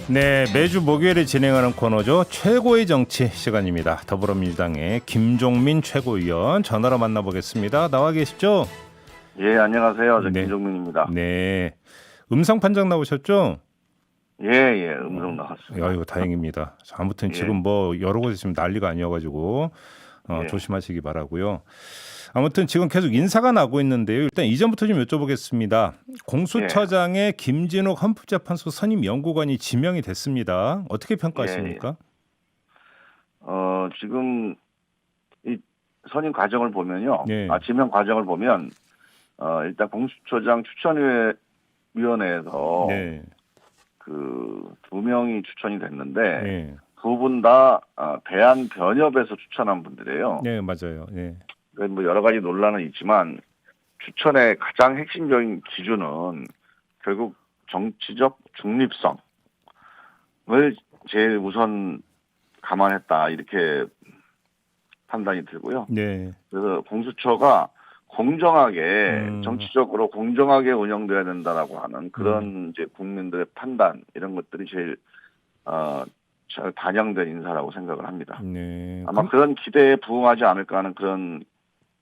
네, 매주 목요일에 진행하는 코너죠. 최고의 정치 시간입니다. 더불어민주당의 김종민 최고위원 전화로 만나보겠습니다. 나와 계시죠? 예, 안녕하세요. 저 네. 김종민입니다. 네, 음성 판정 나오셨죠? 예, 음성 나왔습니다. 아이고 다행입니다. 아무튼 예. 지금 뭐 여러 곳에 지금 난리가 아니어가지고 예. 조심하시기 바라고요. 아무튼 지금 계속 인사가 나고 있는데요. 일단 이전부터 좀 여쭤보겠습니다. 공수처장의 김진욱 헌법재판소 선임 연구관이 지명이 됐습니다. 어떻게 평가하십니까? 지금 이 선임 과정을 보면요. 예. 지명 과정을 보면 일단 공수처장 추천위원회에서 네. 그 2명이 추천이 됐는데 네. 두 분 다 대한변협에서 추천한 분들이에요. 네, 맞아요. 네. 그래서 뭐 여러 가지 논란은 있지만 추천의 가장 핵심적인 기준은 결국 정치적 중립성을 제일 우선 감안했다 이렇게 판단이 들고요. 네. 그래서 공수처가 공정하게 정치적으로 공정하게 운영돼야 된다라고 하는 그런 이제 국민들의 판단 이런 것들이 제일 잘 반영된 인사라고 생각을 합니다. 네. 아마 그런 기대에 부응하지 않을까 하는 그런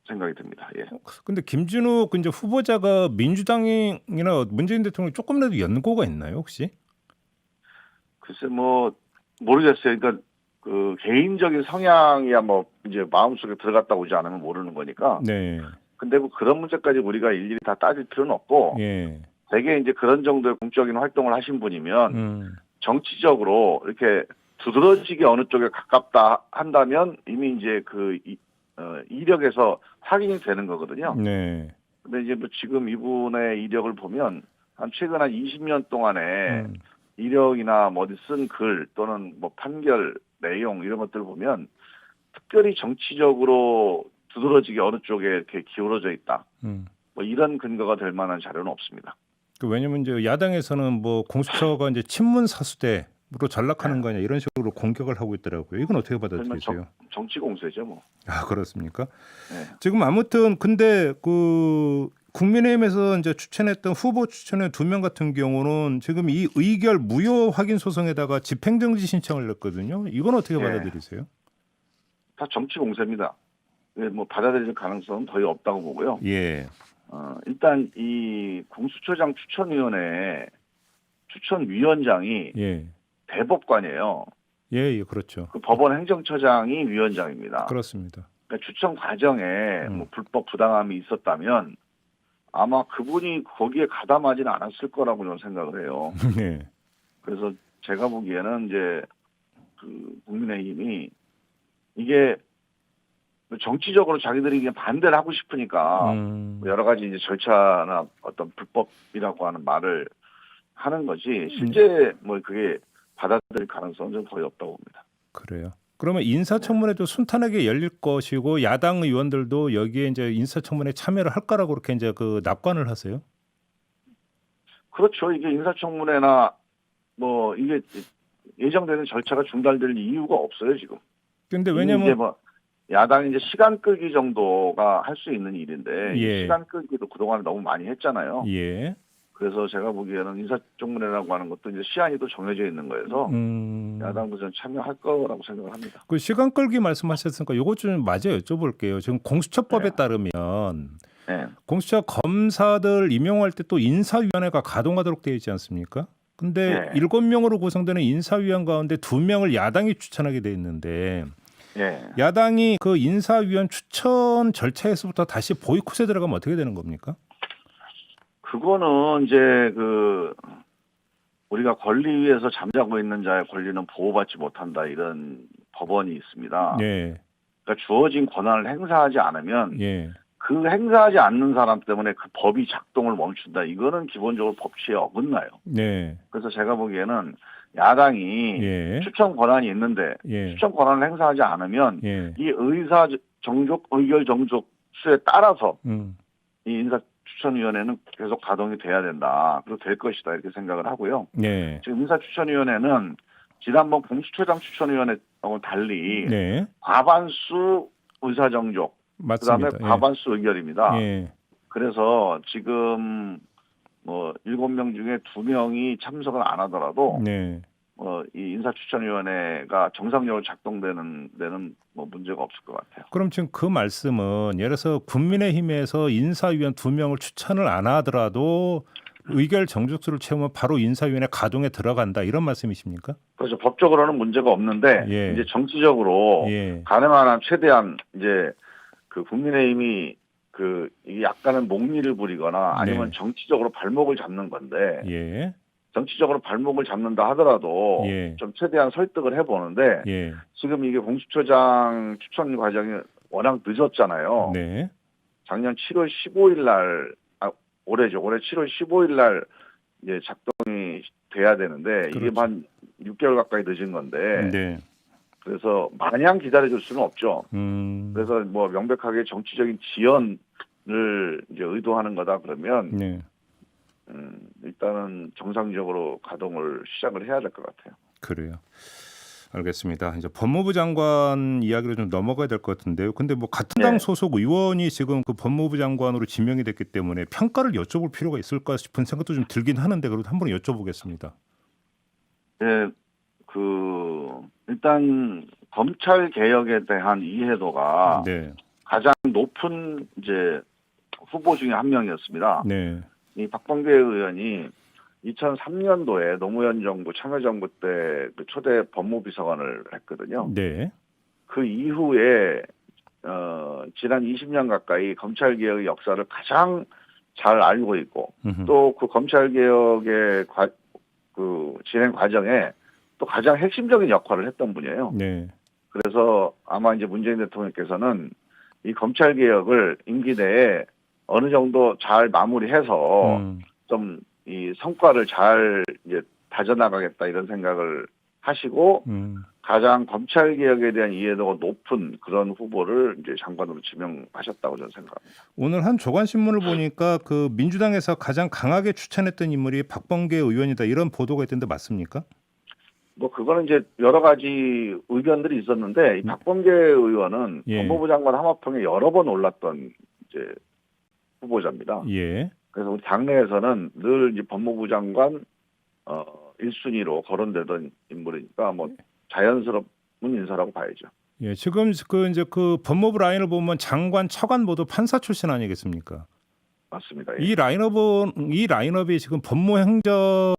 생각이 듭니다. 예. 근데 김진욱 이제 후보자가 민주당이나 문재인 대통령이 조금이라도 연고가 있나요, 혹시? 글쎄 뭐 모르겠어요. 그러니까 그 개인적인 성향이야 뭐 이제 마음속에 들어갔다 오지 않으면 모르는 거니까. 네. 근데 뭐 그런 문제까지 우리가 일일이 다 따질 필요는 없고 예. 되게 이제 그런 정도의 공적인 활동을 하신 분이면 정치적으로 이렇게 두드러지게 어느 쪽에 가깝다 한다면 이미 이제 그 이력에서 확인이 되는 거거든요. 네. 근데 이제 뭐 지금 이분의 이력을 보면 최근 한 20년 동안에 이력이나 뭐 어디 쓴 글 또는 뭐 판결 내용 이런 것들을 보면 특별히 정치적으로 두드러지게 어느 쪽에 이렇게 기울어져 있다. 뭐 이런 근거가 될 만한 자료는 없습니다. 왜냐면 이제 야당에서는 뭐 공수처가 이제 친문 사수대로 전락하는 거냐 이런 식으로 공격을 하고 있더라고요. 이건 어떻게 받아들이세요? 정치 공세죠, 뭐. 아, 그렇습니까? 네. 지금 아무튼 근데 그 국민의힘에서 이제 추천했던 후보 추천의 2명 같은 경우는 지금 이 의결 무효 확인 소송에다가 집행정지 신청을 냈거든요. 이건 어떻게 받아들이세요? 다 정치 공세입니다. 뭐 받아들일 가능성은 거의 없다고 보고요. 예. 일단 이 공수처장 추천위원회 추천위원장이 대법관이에요. 예, 그렇죠. 그 법원 행정처장이 위원장입니다. 그렇습니다. 그러니까 추천 과정에 뭐 불법 부당함이 있었다면 아마 그분이 거기에 가담하지는 않았을 거라고 저는 생각을 해요. 네. 그래서 제가 보기에는 이제 그 국민의힘이 이게 정치적으로 자기들이 그냥 반대를 하고 싶으니까 여러 가지 이제 절차나 어떤 불법이라고 하는 말을 하는 거지 실제 뭐 그게 받아들일 가능성은 좀 거의 없다고 봅니다. 그래요. 그러면 인사청문회도 순탄하게 열릴 것이고 야당 의원들도 여기에 이제 인사청문회 참여를 할 거라고 그렇게 이제 그 낙관을 하세요? 그렇죠. 이게 인사청문회나 뭐 이게 예정되는 절차가 중단될 이유가 없어요 지금. 근데 왜냐면 이제 뭐 야당이 이제 시간 끌기 정도가 할 수 있는 일인데 이 시간 끌기도 그동안 너무 많이 했잖아요. 예. 그래서 제가 보기에는 인사청문회라고 하는 것도 이제 시한이 또 정해져 있는 거여서 야당도 좀 참여할 거라고 생각을 합니다. 그 시간 끌기 말씀하셨으니까 이것 좀 마저 여쭤볼게요. 지금 공수처법에 따르면 공수처 검사들 임용할 때 또 인사위원회가 가동하도록 되어 있지 않습니까? 근데 7명으로 구성되는 인사위원 가운데 2명을 야당이 추천하게 돼 있는데 야당이 그 인사위원 추천 절차에서부터 다시 보이콧에 들어가면 어떻게 되는 겁니까? 그거는 이제 그 우리가 권리 위에서 잠자고 있는 자의 권리는 보호받지 못한다 이런 법원이 있습니다. 그러니까 주어진 권한을 행사하지 않으면 그 행사하지 않는 사람 때문에 그 법이 작동을 멈춘다. 이거는 기본적으로 법치에 어긋나요. 그래서 제가 보기에는 야당이 추천 권한이 있는데 추천 권한을 행사하지 않으면 이 의사 정족, 의결 정족 수에 따라서 이 인사추천위원회는 계속 가동이 돼야 된다. 그리고 될 것이다. 이렇게 생각을 하고요. 지금 인사추천위원회는 지난번 공수처장 추천위원회하고 달리 과반수 의사정족, 그다음에 과반수 의결입니다. 그래서 지금 뭐 7명 중에 2명이 참석을 안 하더라도 네. 이 인사추천위원회가 정상적으로 작동되는 데는 뭐 문제가 없을 것 같아요. 그럼 지금 그 말씀은 예를 들어서 국민의힘에서 인사위원 2명을 추천을 안 하더라도 의결 정족수를 채우면 바로 인사위원회 가동에 들어간다 이런 말씀이십니까? 그래서 법적으로는 문제가 없는데 예. 이제 정치적으로 예. 가능한 한 최대한 이제 그 국민의힘이 이게 약간은 목리를 부리거나 아니면 네. 정치적으로 발목을 잡는 건데 예. 정치적으로 발목을 잡는다 하더라도 예. 좀 최대한 설득을 해보는데 예. 지금 이게 공수처장 추천 과정이 워낙 늦었잖아요. 네. 작년 7월 15일 날 올해죠. 올해 7월 15일 날 이제 작동이 돼야 되는데 그렇죠. 이게 한 6개월 가까이 늦은 건데 네. 그래서 마냥 기다려줄 수는 없죠. 음. 그래서 뭐 명백하게 정치적인 지연을 이제 의도하는 거다 그러면 네. 일단은 정상적으로 가동을 시작을 해야 될 것 같아요. 그래요. 알겠습니다. 이제 법무부 장관 이야기로 좀 넘어가야 될 것 같은데요. 근데 뭐 같은 당 소속 의원이 지금 그 법무부 장관으로 지명이 됐기 때문에 평가를 여쭤볼 필요가 있을까 싶은 생각도 좀 들긴 하는데 그래도 한번 여쭤보겠습니다. 네, 일단 검찰 개혁에 대한 이해도가 네. 가장 높은 이제 후보 중에 한 명이었습니다. 네. 이 박범계 의원이 2003년도에 노무현 정부 참여정부 때 그 초대 법무비서관을 했거든요. 네. 그 이후에 지난 20년 가까이 검찰개혁의 역사를 가장 잘 알고 있고 또 그 검찰개혁의 그 진행 과정에 또 가장 핵심적인 역할을 했던 분이에요. 네. 그래서 아마 이제 문재인 대통령께서는 이 검찰개혁을 임기 내에 어느 정도 잘 마무리해서 좀 이 성과를 잘 이제 다져나가겠다 이런 생각을 하시고 가장 검찰개혁에 대한 이해도가 높은 그런 후보를 이제 장관으로 지명하셨다고 저는 생각합니다. 오늘 한 조간신문을 보니까 그 민주당에서 가장 강하게 추천했던 인물이 박범계 의원이다 이런 보도가 있던데 맞습니까? 뭐 그거는 이제 여러 가지 의견들이 있었는데 이 박범계 의원은 법무부 장관 하마평에 여러 번 올랐던 이제 후보자입니다. 예. 그래서 우리 당내에서는 늘 이제 법무부 장관 1순위로 거론되던 인물이니까 뭐 자연스러운 인사라고 봐야죠. 예, 지금 그 이제 그 법무부 라인을 보면 장관, 차관 모두 판사 출신 아니겠습니까? 맞습니다. 예. 이 라인업이 지금 법무행정에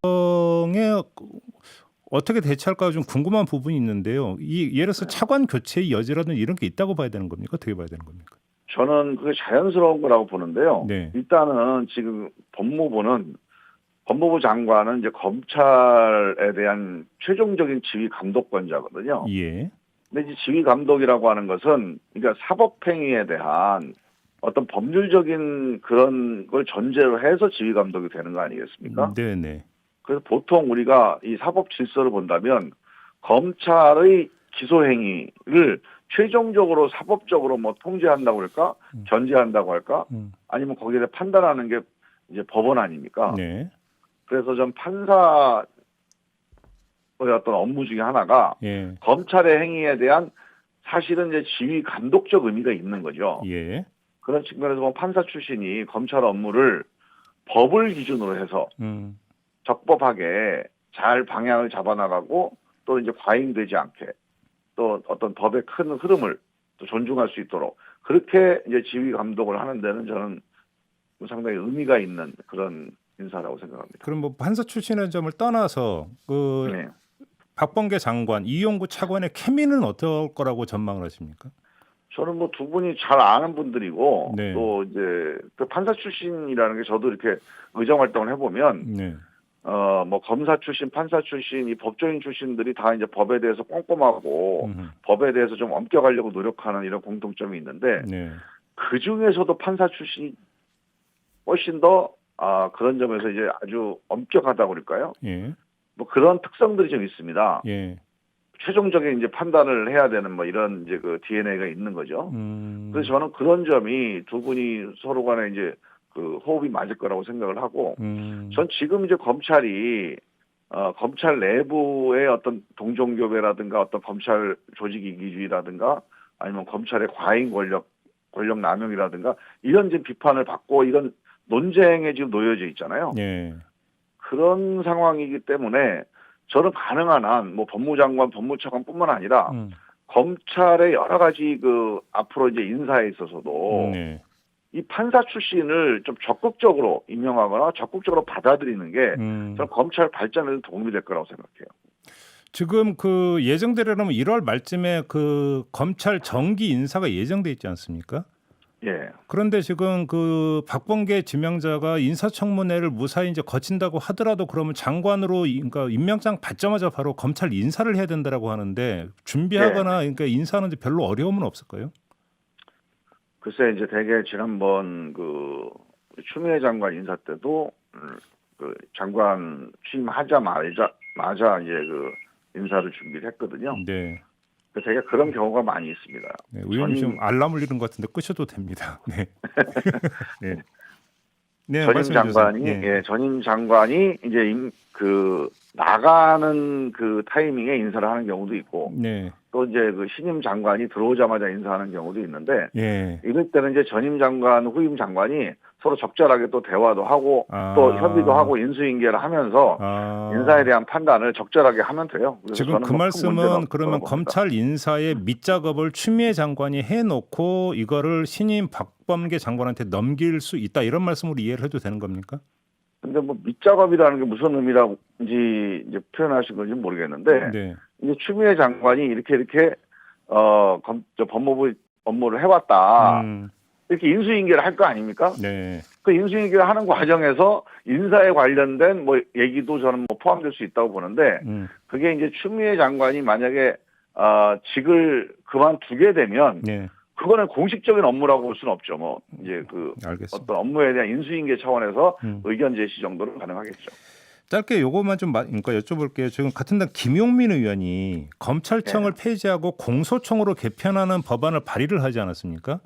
어떻게 대처할까 좀 궁금한 부분이 있는데요. 예를 들어서 차관 교체의 여지라든 이런 게 있다고 봐야 되는 겁니까? 어떻게 봐야 되는 겁니까? 저는 그게 자연스러운 거라고 보는데요. 네. 일단은 지금 법무부 장관은 이제 검찰에 대한 최종적인 지휘 감독권자거든요. 예. 근데 이제 지휘 감독이라고 하는 것은 그러니까 사법행위에 대한 어떤 법률적인 그런 걸 전제로 해서 지휘 감독이 되는 거 아니겠습니까? 네네. 그래서 보통 우리가 이 사법 질서를 본다면 검찰의 기소행위를 최종적으로 사법적으로 뭐 통제한다고 할까, 견제한다고 할까, 아니면 거기에 대해 판단하는 게 이제 법원 아닙니까? 네. 그래서 좀 판사의 어떤 업무 중에 하나가 예. 검찰의 행위에 대한 사실은 이제 지휘 감독적 의미가 있는 거죠. 예. 그런 측면에서 보면 판사 출신이 검찰 업무를 법을 기준으로 해서 적법하게 잘 방향을 잡아나가고 또 이제 과잉되지 않게 또 어떤 법의 큰 흐름을 또 존중할 수 있도록 그렇게 이제 지휘 감독을 하는 데는 저는 상당히 의미가 있는 그런 인사라고 생각합니다. 그럼 뭐 판사 출신의 점을 떠나서 그 박범계 장관, 이용구 차관의 케미는 어떨 거라고 전망을 하십니까? 저는 뭐 두 분이 잘 아는 분들이고 네. 또 이제 그 판사 출신이라는 게 저도 이렇게 의정 활동을 해보면 네. 뭐 검사 출신, 판사 출신, 이 법조인 출신들이 다 이제 법에 대해서 꼼꼼하고 법에 대해서 좀 엄격하려고 노력하는 이런 공통점이 있는데 네. 그 중에서도 판사 출신이 훨씬 더 그런 점에서 이제 아주 엄격하다고 그럴까요? 예. 뭐 그런 특성들이 좀 있습니다. 예. 최종적인 이제 판단을 해야 되는 뭐 이런 이제 그 DNA가 있는 거죠. 그래서 저는 그런 점이 두 분이 서로 간에 이제 그 호흡이 맞을 거라고 생각을 하고, 전 지금 이제 검찰이 검찰 내부의 어떤 동종교배라든가 어떤 검찰 조직 이기주의라든가 아니면 검찰의 과잉 권력 남용이라든가 이런 이제 비판을 받고 이런 논쟁에 지금 놓여져 있잖아요. 예. 그런 상황이기 때문에 저는 가능한 한 뭐 법무장관, 법무차관뿐만 아니라 검찰의 여러 가지 그 앞으로 이제 인사에 있어서도 이 판사 출신을 좀 적극적으로 임명하거나 적극적으로 받아들이는 게 저는 검찰 발전에도 도움이 될 거라고 생각해요. 지금 그 예정대로라면 1월 말쯤에 그 검찰 정기 인사가 예정돼 있지 않습니까? 예. 그런데 지금 그 박범계 지명자가 인사청문회를 무사히 이제 거친다고 하더라도 그러면 장관으로 그러니까 임명장 받자마자 바로 검찰 인사를 해야 된다라고 하는데 준비하거나 그러니까 인사하는데 별로 어려움은 없을까요? 글쎄 이제 대개 지난번 그 추미애 장관 인사 때도 그 장관 취임하자마자 이제 그 인사를 준비를 했거든요. 네. 되게 그런 경우가 많이 있습니다. 네, 의원님 좀 알람 울리는 것 같은데 끄셔도 됩니다. 네. 네. 네, 전임 장관이 네. 전임 장관이 이제 그 나가는 그 타이밍에 인사를 하는 경우도 있고, 네. 또 이제 그 신임 장관이 들어오자마자 인사하는 경우도 있는데, 예. 이럴 때는 이제 전임 장관, 후임 장관이 서로 적절하게 또 대화도 하고 또 협의도 하고 인수인계를 하면서 인사에 대한 판단을 적절하게 하면 돼요. 지금 그 말씀은 그러면 검찰 인사의 밑작업을 추미애 장관이 해놓고 이거를 신임 박범계 장관한테 넘길 수 있다 이런 말씀으로 이해를 해도 되는 겁니까? 근데 뭐 밑작업이라는 게 무슨 의미라든지 이제 표현하신 건지 모르겠는데 네. 이제 추미애 장관이 이렇게 법무부 업무를 해왔다. 이렇게 인수인계를 할 거 아닙니까? 네. 그 인수인계를 하는 과정에서 인사에 관련된 뭐 얘기도 저는 뭐 포함될 수 있다고 보는데 그게 이제 추미애 장관이 만약에 직을 그만두게 되면 그거는 공식적인 업무라고 볼 수는 없죠. 뭐 이제 그 알겠습니다. 어떤 업무에 대한 인수인계 차원에서 의견 제시 정도는 가능하겠죠. 짧게 요거만 좀 그러니까 여쭤볼게요. 지금 같은 당 김용민 의원이 검찰청을 폐지하고 공소청으로 개편하는 법안을 발의를 하지 않았습니까?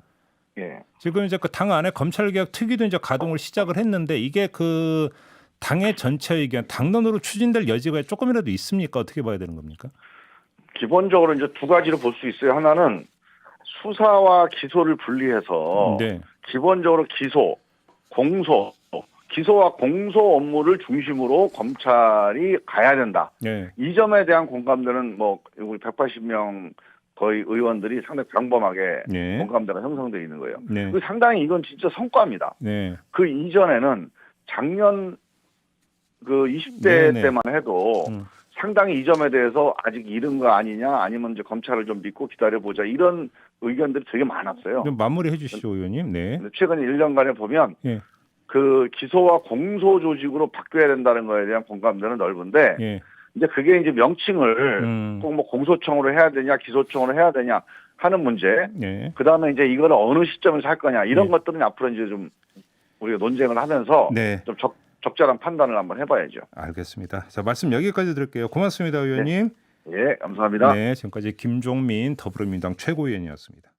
예. 지금 이제 그 당 안에 검찰개혁 특위도 이제 가동을 시작을 했는데 이게 그 당의 전체 의견, 당론으로 추진될 여지가 조금이라도 있습니까? 어떻게 봐야 되는 겁니까? 기본적으로 이제 두 가지로 볼 수 있어요. 하나는 수사와 기소를 분리해서 기본적으로 기소와 공소 업무를 중심으로 검찰이 가야 된다. 이 점에 대한 공감대는 뭐 우리 180명 거의 의원들이 상당히 평범하게 공감대가 형성되어 있는 거예요. 상당히 이건 진짜 성과입니다. 그 이전에는 작년 그 20대 때만 해도 상당히 이 점에 대해서 아직 이른 거 아니냐, 아니면 이제 검찰을 좀 믿고 기다려보자 이런 의견들이 되게 많았어요. 좀 마무리해 주시죠, 의원님. 네. 최근 1년간에 보면 그 기소와 공소 조직으로 바뀌어야 된다는 거에 대한 공감대는 넓은데 이제 그게 이제 명칭을 꼭 뭐 공소청으로 해야 되냐, 기소청으로 해야 되냐 하는 문제. 그다음에 이제 이걸 어느 시점에서 할 거냐 이런 것들은 앞으로 이제 좀 우리가 논쟁을 하면서 좀 적절한 판단을 한번 해봐야죠. 알겠습니다. 자, 말씀 여기까지 드릴게요. 고맙습니다, 의원님. 네, 감사합니다. 네, 지금까지 김종민 더불어민주당 최고위원이었습니다.